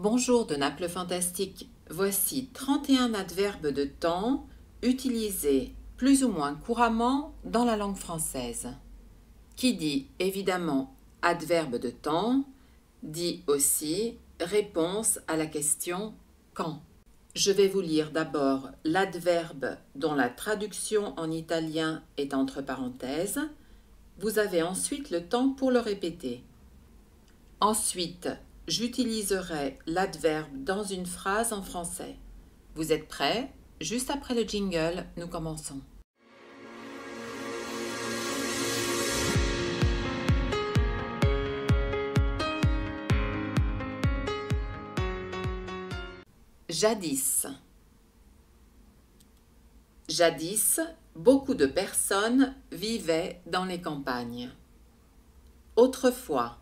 Bonjour de Naples Fantastique, voici 31 adverbes de temps utilisés plus ou moins couramment dans la langue française. Qui dit évidemment adverbe de temps, dit aussi réponse à la question quand. Je vais vous lire d'abord l'adverbe dont la traduction en italien est entre parenthèses. Vous avez ensuite le temps pour le répéter. Ensuite, j'utiliserai l'adverbe dans une phrase en français. Vous êtes prêts? Juste après le jingle, nous commençons. Jadis. Jadis, beaucoup de personnes vivaient dans les campagnes. Autrefois.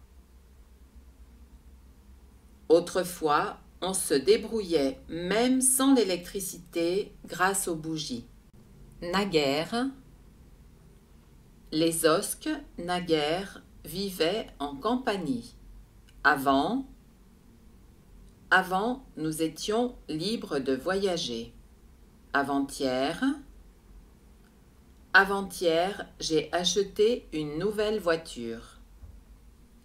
Autrefois, on se débrouillait même sans l'électricité grâce aux bougies. Naguère, les Osques, naguère, vivaient en campanie. Avant, nous étions libres de voyager. Avant-hier, j'ai acheté une nouvelle voiture.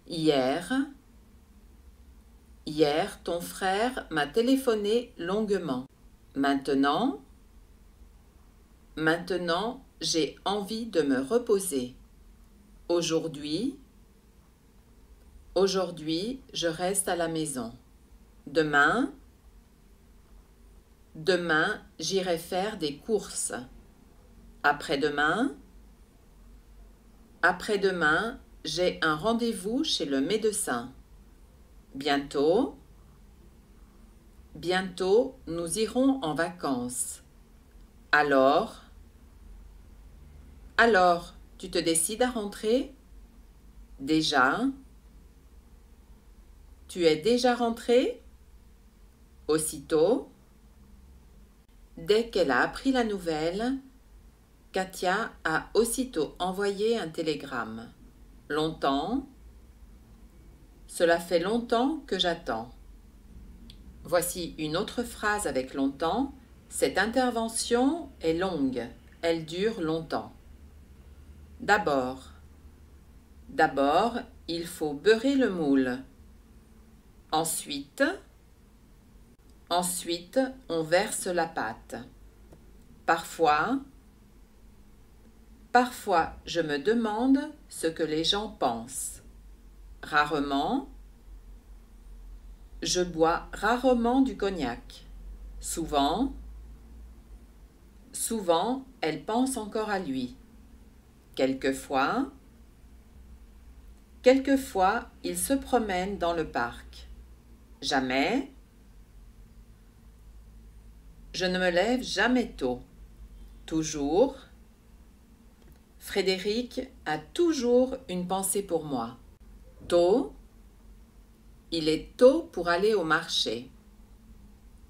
Hier, ton frère m'a téléphoné longuement. Maintenant, j'ai envie de me reposer. Aujourd'hui, je reste à la maison. Demain, j'irai faire des courses. Après-demain, j'ai un rendez-vous chez le médecin. Bientôt, nous irons en vacances. Alors, tu te décides à rentrer? Déjà? Tu es déjà rentré? Aussitôt? Dès qu'elle a appris la nouvelle, Katia a aussitôt envoyé un télégramme. Longtemps? Cela fait longtemps que j'attends. Voici une autre phrase avec longtemps. Cette intervention est longue. Elle dure longtemps. D'abord, il faut beurrer le moule. Ensuite, on verse la pâte. Parfois, je me demande ce que les gens pensent. Rarement, je bois rarement du cognac. Souvent, elle pense encore à lui. Quelquefois, il se promène dans le parc. Jamais, je ne me lève jamais tôt. Toujours, Frédéric a toujours une pensée pour moi. Tôt, il est tôt pour aller au marché.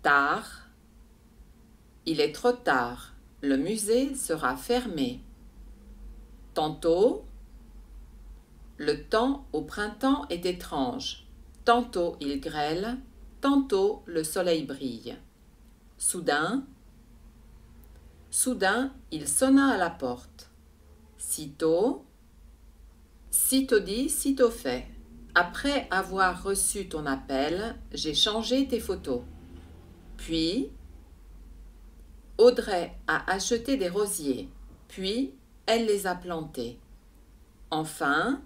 Tard, il est trop tard. Le musée sera fermé. Tantôt, le temps au printemps est étrange. Tantôt il grêle, tantôt le soleil brille. Soudain, il sonna à la porte. Sitôt dit, sitôt fait. Après avoir reçu ton appel, j'ai changé tes photos. Puis, Audrey a acheté des rosiers. Puis, elle les a plantés. Enfin,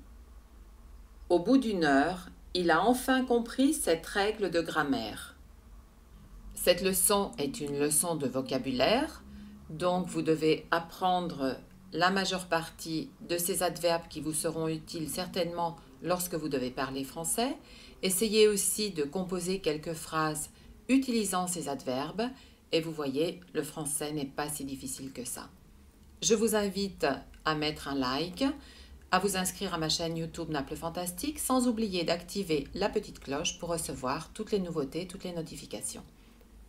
au bout d'une heure, il a enfin compris cette règle de grammaire. Cette leçon est une leçon de vocabulaire, donc vous devez apprendre la majeure partie de ces adverbes qui vous seront utiles certainement lorsque vous devez parler français. Essayez aussi de composer quelques phrases utilisant ces adverbes et vous voyez, le français n'est pas si difficile que ça. Je vous invite à mettre un like, à vous inscrire à ma chaîne YouTube Naples Fantastique, sans oublier d'activer la petite cloche pour recevoir toutes les nouveautés, toutes les notifications.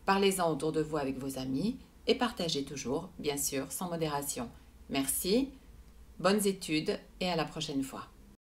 Parlez-en autour de vous avec vos amis et partagez toujours, bien sûr, sans modération. Merci, bonnes études et à la prochaine fois.